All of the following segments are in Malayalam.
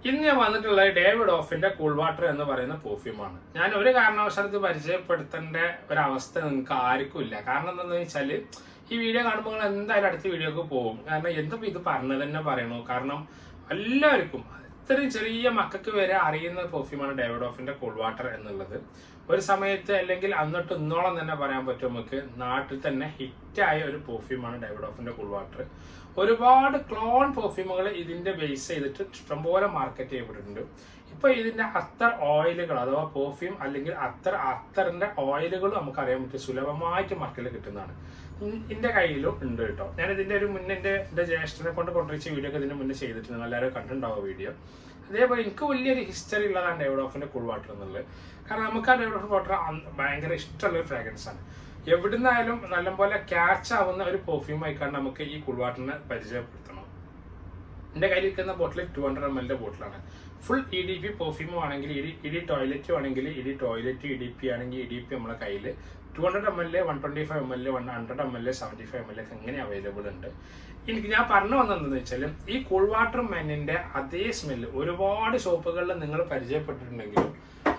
ഇന്ന് ഞാൻ വന്നിട്ടുള്ളത് ഡേവിഡ് ഓഫിന്റെ കൂൾ വാട്ടർ എന്ന് പറയുന്ന പെർഫ്യൂമാണ്. ഞാൻ ഒരു കാരണവശാലും പരിചയപ്പെടുത്തേണ്ട ഒരവസ്ഥ നിങ്ങൾക്ക് ആർക്കും ഇല്ല. കാരണം എന്താണെന്ന് വെച്ചാൽ ഈ വീഡിയോ കാണുമ്പോൾ നിങ്ങൾ എന്തായാലും അടുത്ത വീഡിയോക്ക് പോകും. കാരണം എന്തിപ്പോൾ ഇത് പറഞ്ഞത് തന്നെ പറയണു. കാരണം എല്ലാവർക്കും ഇത്രയും ചെറിയ മക്കൾക്ക് വരെ അറിയുന്ന പെർഫ്യൂമാണ് ഡേവിഡ് ഓഫിന്റെ കൂൾ വാട്ടർ എന്നുള്ളത്. ഒരു സമയത്ത് അല്ലെങ്കിൽ അന്നിട്ട് ഇന്നോളം തന്നെ പറയാൻ പറ്റും നമുക്ക് നാട്ടിൽ തന്നെ ഹിറ്റായ ഒരു പെർഫ്യൂമാണ് ഡേവിഡ് ഓഫിന്റെ കൂൾ വാട്ടർ. ഒരുപാട് ക്ലോൺ പെർഫ്യൂമുകൾ ഇതിന്റെ ബേസ് ചെയ്തിട്ട് ഇഷ്ടംപോലെ മാർക്കറ്റ് ചെയ്യപ്പെട്ടിട്ടുണ്ട്. ഇപ്പൊ ഇതിന്റെ അത്തർ ഓയിലുകൾ അഥവാ പെർഫ്യൂം അല്ലെങ്കിൽ അത്തറിന്റെ ഓയിലുകൾ നമുക്ക് അറിയാൻ പറ്റും, സുലഭമായിട്ട് മാർക്കറ്റിൽ കിട്ടുന്നതാണ്. എന്റെ കയ്യിലും ഉണ്ട് കേട്ടോ. ഞാൻ ഇതിന്റെ ഒരു മുന്നേ എന്റെ ജ്യേഷ്ഠനെ കൊണ്ട് കൊണ്ടുവച്ച വീഡിയോ ഒക്കെ ഇതിന്റെ മുന്നേ ചെയ്തിട്ടുണ്ട്. എല്ലാവരും കണ്ടിട്ടുണ്ടാവും വീഡിയോ. അതേപോലെ എനിക്ക് വലിയൊരു ഹിസ്റ്ററി ഉള്ളതാണ് ഡേവിഡ് ഓഫിന്റെ കൂൾ വാട്ടർ എന്നുള്ളത്. കാരണം നമുക്ക് ആ ഡേവിഡ് ഓഫ് വാട്ടർ ഭയങ്കര ഇഷ്ടമുള്ള ഒരു ഫ്രാഗ്രൻസ് ആണ്. എവിടുന്നായാലും നല്ലപോലെ ക്യാച്ച് ആവുന്ന ഒരു പെർഫ്യൂം ആയിക്കാണ്ട് നമുക്ക് ഈ കൂൾ വാട്ടറിനെ പരിചയപ്പെടുത്തണം. എൻ്റെ കയ്യിൽ ഇരിക്കുന്ന ബോട്ടിൽ 200 ml ബോട്ടിലാണ്. ഫുൾ EDP പെർഫ്യൂം ആണെങ്കിൽ ഇഡി ടോയ്ലറ്റും ആണെങ്കിൽ ഇഡി ടോയ്ലറ്റ് EDP ആണെങ്കിൽ EDP നമ്മളെ കയ്യിൽ 200 ml 125 ml 100 ml 75 ml ഒക്കെ എങ്ങനെ അവൈലബിൾ ഉണ്ട്. എനിക്ക് ഞാൻ പറഞ്ഞു വന്നതെന്ന് വെച്ചാൽ ഈ കൂൾ വാട്ടർ മെന്നിന്റെ അതേ സ്മെല്ല് ഒരുപാട് ഷോപ്പുകളിൽ നിങ്ങൾ പരിചയപ്പെട്ടിട്ടുണ്ടെങ്കിലും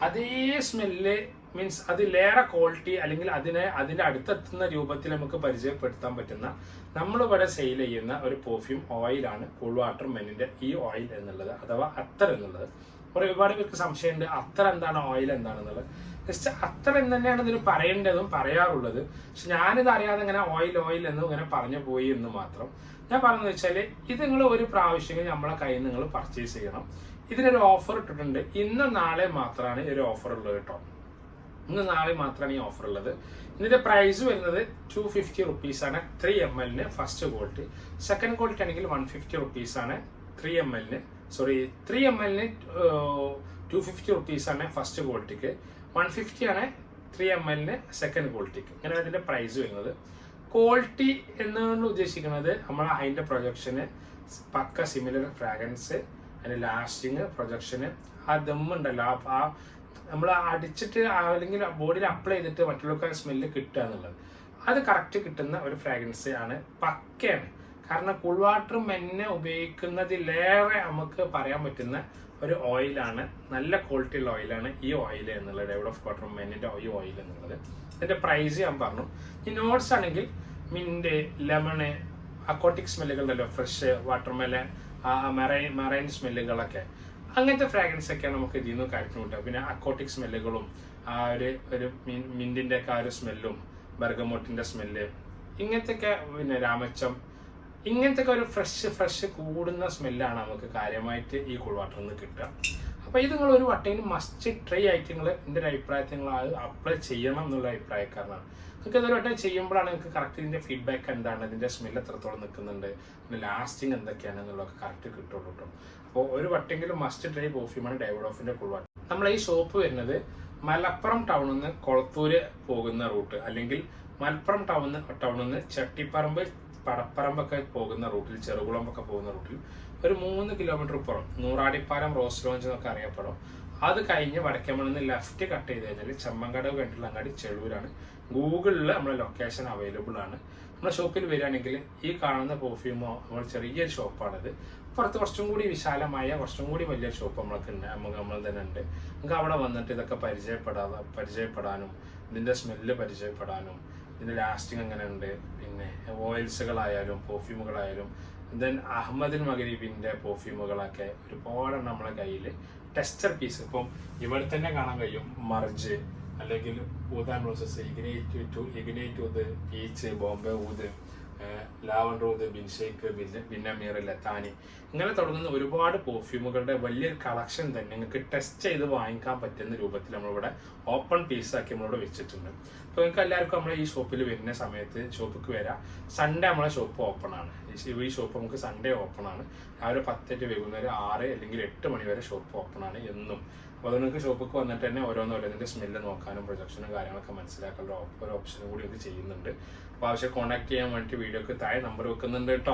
അതേ സ്മെല്ല് മീൻസ് അതിലേറെ ക്വാളിറ്റി അല്ലെങ്കിൽ അതിന്റെ അടുത്തെത്തുന്ന രൂപത്തിൽ നമുക്ക് പരിചയപ്പെടുത്താൻ പറ്റുന്ന നമ്മളിവിടെ സെയിൽ ചെയ്യുന്ന ഒരു പെർഫ്യൂം ഓയിലാണ് കൂൾ വാട്ടർ മെന്നിന്റെ ഈ ഓയിൽ എന്നുള്ളത് അഥവാ അത്തർ എന്നുള്ളത്. ഒരുപാട് പേർക്ക് സംശയമുണ്ട് അത്തർ എന്താണ് ഓയിൽ എന്താണെന്നുള്ളത്. ജസ്റ്റ് അത്തർ എന്ന് തന്നെയാണ് ഇതിന് പറയേണ്ടതും പറയാറുള്ളത്. പക്ഷെ ഞാനിത് അറിയാതെ ഇങ്ങനെ ഓയിൽ എന്നും ഇങ്ങനെ പറഞ്ഞു പോയി എന്ന് മാത്രം. ഞാൻ പറഞ്ഞതെന്ന് വെച്ചാൽ ഇത് നിങ്ങൾ ഒരു പ്രാവശ്യം നമ്മളെ കയ്യിൽ നിന്ന് നിങ്ങൾ പർച്ചേസ് ചെയ്യണം. ഇതിനൊരു ഓഫർ ഇട്ടിട്ടുണ്ട്. ഇന്ന് നാളെ മാത്രമാണ് ഈ ഒരു ഓഫർ ഉള്ളത് കേട്ടോ. ഇന്ന് നാളെ മാത്രമാണ് ഈ ഓഫർ ഉള്ളത്. ഇതിന്റെ പ്രൈസ് വരുന്നത് 250 റുപ്പീസാണ് 3 ml first quality. Second quality ആണെങ്കിൽ 150 റുപ്പീസാണ് 3 ml. സോറി 3 ml 250 റുപ്പീസാണ് ഫസ്റ്റ് ക്വാളിറ്റിക്ക്, 150 ആണ് 3 ml സെക്കൻഡ് ക്വാളിറ്റിക്ക്. ഇങ്ങനെയാണ് ഇതിന്റെ പ്രൈസ് വരുന്നത്. ക്വാളിറ്റി എന്നാണ് ഉദ്ദേശിക്കുന്നത് നമ്മൾ അതിന്റെ പ്രൊജക്ഷന് പക്ക സിമിലർ ഫ്രാഗ്രൻസ്, അതിന്റെ ലാസ്റ്റിങ്, പ്രൊജക്ഷന്, ആ ദമ്മുണ്ടല്ലോ, ആ നമ്മൾ അടിച്ചിട്ട് അല്ലെങ്കിൽ ബോഡിയിൽ അപ്ലൈ ചെയ്തിട്ട് മറ്റുള്ളവർക്ക് സ്മെല്ല് കിട്ടുക എന്നുള്ളത് അത് കറക്റ്റ് കിട്ടുന്ന ഒരു ഫ്രാഗ്രൻസ് ആണ്, പക്കയാണ്. കാരണം കൂൾ വാട്ടർ മെന്നെ ഉപയോഗിക്കുന്നതിലേറെ നമുക്ക് പറയാൻ പറ്റുന്ന ഒരു ഓയിലാണ്, നല്ല ക്വാളിറ്റി ഉള്ള ഓയിലാണ് ഈ ഓയിൽ എന്നുള്ളത്, ഡേവിഡ് ഓഫ് വാട്ടർ മെന്നിന്റെ ഈ ഓയിൽ എന്നുള്ളത്. ഇതിന്റെ പ്രൈസ് ഞാൻ പറഞ്ഞു. ഈ നോട്ട്സ് ആണെങ്കിൽ മിന്റ്, ലെമണ്, അക്വാട്ടിക് സ്മെല്ലുകളുണ്ടല്ലോ, ഫ്രഷ് വാട്ടർമെലൻ, മറൈൻ സ്മെല്ലുകളൊക്കെ, അങ്ങനത്തെ ഫ്രാഗ്രൻസ് ഒക്കെയാണ് നമുക്ക് ഇതിൽ നിന്ന് കാര്യത്തിന് കിട്ടുക. പിന്നെ അക്വാട്ടിക് സ്മെല്ലുകളും ആ ഒരു മിന്റിന്റെ ഒക്കെ ആ ഒരു സ്മെല്ലും ബർഗമോട്ടിന്റെ സ്മെല്ല്, ഇങ്ങനത്തെയൊക്കെ, പിന്നെ രാമച്ചം, ഇങ്ങനത്തെ ഒക്കെ ഒരു ഫ്രഷ് കൂടുന്ന സ്മെല്ലാണ് നമുക്ക് കാര്യമായിട്ട് ഈ കൂൾ വാട്ടറിൽ നിന്ന് കിട്ടുക. അപ്പോൾ ഇത് നിങ്ങൾ ഒരു വട്ടേലും മസ്റ്റ് ട്രൈ ആയിട്ട് നിങ്ങൾ എൻ്റെ ഒരു അഭിപ്രായത്തിൽ നിങ്ങൾ അത് അപ്ലൈ ചെയ്യണം എന്നുള്ള അഭിപ്രായക്കാരനാണ്. നിങ്ങൾക്ക് ഇതൊരു വട്ടം ചെയ്യുമ്പോഴാണ് നിങ്ങൾക്ക് കറക്റ്റ് ഇതിൻ്റെ ഫീഡ്ബാക്ക് എന്താണ്, ഇതിൻ്റെ സ്മെല്ല് എത്രത്തോളം നിൽക്കുന്നുണ്ട്, പിന്നെ ലാസ്റ്റിങ് എന്തൊക്കെയാണ് എന്നുള്ളതൊക്കെ കറക്റ്റ് കിട്ടുള്ളൂ കേട്ടോ. അപ്പോൾ ഒരു വട്ടെങ്കിലും മസ്റ്റ് ട്രൈ പെർഫ്യൂമാണ് ഡേവിഡ് ഓഫിൻ്റെ കൂൾ വാട്ടർ. നമ്മളെ ഈ ഷോപ്പ് വരുന്നത് മലപ്പുറം ടൗണിൽ നിന്ന് കൊളത്തൂര് പോകുന്ന റൂട്ട്, അല്ലെങ്കിൽ മലപ്പുറം ടൗണിൽ നിന്ന് ചട്ടിപ്പറമ്പ് പടപ്പറമ്പൊക്കെ പോകുന്ന റൂട്ടിൽ, ചെറുകുളമ്പൊക്കെ പോകുന്ന റൂട്ടിൽ ഒരു 3 കിലോമീറ്റർ പുറം നൂറാടിപ്പാലം റോസ് ലോഞ്ച് എന്നൊക്കെ അറിയപ്പെടും. അത് കഴിഞ്ഞ് വടക്കേമണിൽ നിന്ന് ലെഫ്റ്റ് കട്ട് ചെയ്ത് കഴിഞ്ഞാൽ ചെമ്മങ്കടവ് വെണ്ടിലങ്ങാടി ചെളൂരാണ്. ഗൂഗിളിൽ നമ്മളെ ലൊക്കേഷൻ അവൈലബിൾ ആണ്. നമ്മുടെ ഷോപ്പിൽ വരികയാണെങ്കിൽ ഈ കാണുന്ന പെർഫ്യൂമോ നമ്മൾ ചെറിയൊരു ഷോപ്പാണിത്. പുറത്ത് കുറച്ചും കൂടി വിശാലമായ കുറച്ചും കൂടി വലിയൊരു ഷോപ്പ് നമ്മൾ തന്നെ ഉണ്ട്. നമുക്ക് അവിടെ വന്നിട്ട് ഇതൊക്കെ പരിചയപ്പെടാനും ഇതിൻ്റെ സ്മെല്ല് പരിചയപ്പെടാനും ഇതിൻ്റെ ലാസ്റ്റിംഗ് എങ്ങനെ ഉണ്ട്, പിന്നെ ഓയിൽസുകളായാലും പെർഫ്യൂമുകളായാലും ദെൻ അഹമ്മദിൻ മഗരീബിൻ്റെ പെർഫ്യൂമുകളൊക്കെ ഒരുപാട് നമ്മളെ കയ്യിൽ ടെസ്റ്റർ പീസ് ഇപ്പം ഇവിടെ തന്നെ കാണാൻ കഴിയും. മർജ് അല്ലെങ്കിൽ ഊതാൻ പ്രോസസ്, ഇഗ്നേറ്റ് ഊത്, പീച്ച്, ബോംബെ ഊത്, ലാവൻഡർ ഊത്, ബിൻഷേക്ക്, ബിന്നമീർ, ലത്താനി, ഇങ്ങനെ തുടങ്ങുന്ന ഒരുപാട് പെർഫ്യൂമുകളുടെ വലിയൊരു കളക്ഷൻ തന്നെ നിങ്ങൾക്ക് ടെസ്റ്റ് ചെയ്ത് വാങ്ങിക്കാൻ പറ്റുന്ന രൂപത്തിൽ നമ്മളിവിടെ ഓപ്പൺ പീസാക്കി നമ്മളിവിടെ വെച്ചിട്ടുണ്ട്. അപ്പോൾ നിങ്ങൾക്ക് എല്ലാവർക്കും നമ്മളെ ഈ ഷോപ്പിൽ വരുന്ന സമയത്ത് ഷോപ്പിക്ക് വരാം. സൺഡേ നമ്മളെ ഷോപ്പ് ഓപ്പൺ ആണ്. ഈ ഷോപ്പ് നമുക്ക് സൺഡേ ഓപ്പൺ ആണ്. രാവിലെ 10 to വൈകുന്നേരം 6 അല്ലെങ്കിൽ 8 മണി വരെ ഷോപ്പ് ഓപ്പൺ ആണ് എന്നും. അപ്പോൾ അത് നിങ്ങൾക്ക് ഷോപ്പിക്ക് വന്നിട്ട് തന്നെ ഓരോന്നിൻ്റെ സ്മെല്ല് നോക്കാനും പ്രൊജക്ഷനും കാര്യങ്ങളൊക്കെ മനസ്സിലാക്കാനുള്ള ഒരു ഓപ്ഷനും കൂടി ഇത് ചെയ്യുന്നുണ്ട്. അപ്പോൾ ആവശ്യം കോൺടാക്ട് ചെയ്യാൻ വേണ്ടിയിട്ട് വീഡിയോക്ക് താഴെ നമ്പർ വെക്കുന്നുണ്ട് കേട്ടോ.